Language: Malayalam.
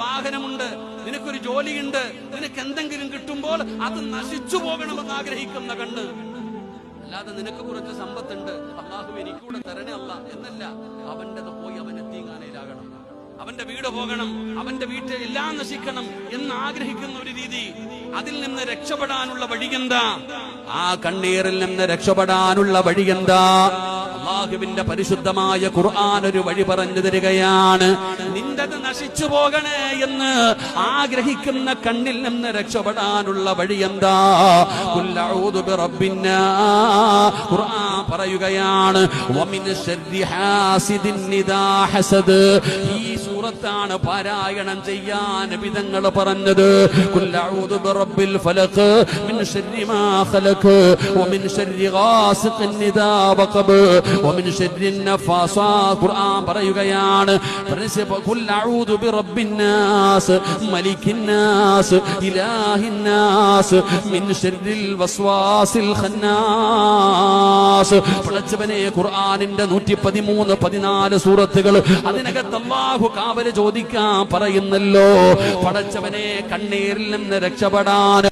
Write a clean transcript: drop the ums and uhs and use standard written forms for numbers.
വാഹനമുണ്ട്, നിനക്കൊരു ജോലിയുണ്ട്, നിനക്ക് എന്തെങ്കിലും കിട്ടുമ്പോൾ അത് നശിച്ചു പോകണമെന്ന് ആഗ്രഹിക്കുന്ന കണ്ണ്. അല്ലാതെ നിനക്ക് കുറച്ച് സമ്പത്തുണ്ട്, അള്ളാഹു എനിക്കൂടെ തരണേ അല്ല എന്നല്ല. അവൻ്റെത് പോയി അവനെ തീങ്ങാനയിലാകണം, അവന്റെ വീട് പോകണം, അവന്റെ വീട്ടിൽ എല്ലാം നശിക്കണം എന്ന് ആഗ്രഹിക്കുന്ന ഒരു രീതി. അതിൽ നിന്ന് രക്ഷപ്പെടാനുള്ള വഴിയെന്താ? ആ കണ്ണീരിൽ നിന്ന് രക്ഷപ്പെടാനുള്ള വഴിയെന്താ? അല്ലാഹുവിന്റെ പരിശുദ്ധമായ ഖുർആൻ ഒരു വഴി പറഞ്ഞു തരികയാണ്. നിന്റത് നശിച്ചു പോകണേ എന്ന് ആഗ്രഹിക്കുന്ന കണ്ണിൽ നിന്ന് രക്ഷപ്പെടാനുള്ള വഴിയെന്താ? ഖുൽ അഊദു ബിറബ്ബിന്നാസ്. ഖുർആൻ പറയുകയാണ്, വമിൻ ശർരി ഹാസിദിൻ ഇദാ ഹസദ്. ഈ സൂറത്താണ് പാരായണം ചെയ്യാൻ നബിതങ്ങൾ പറഞ്ഞത്. ഖുൽ അഊദു ബിറബ്ബിൽ ഫലഖ് മിൻ ശർരി മാ ഖലഖ് വമിൻ ശർരി ഗാസിഖിൻ ഇദാ വഖബ് വമിൻ ശർരി നഫാസാത്ത്. ഖുർആൻ പറയുകയാണ്, ഖുൽ അഊദു ബിറബ്ബിന്നാസ് മലിക്കിന്നാസ് ഇലാഹിന്നാസ് മിൻ ശർരിൽ വസ്വാസിൽ ഖന്നാസ്. പടച്ചവനെ, ഖുർആനിന്റെ 113, 14 സൂറത്തുകൾ, അതിനകത്ത് അല്ലാഹു കാവല് ചോദിക്കാൻ പറയുന്നല്ലോ. പടച്ചവനെ, കണ്ണീരിൽ നിന്ന് രക്ഷപ്പെടാൻ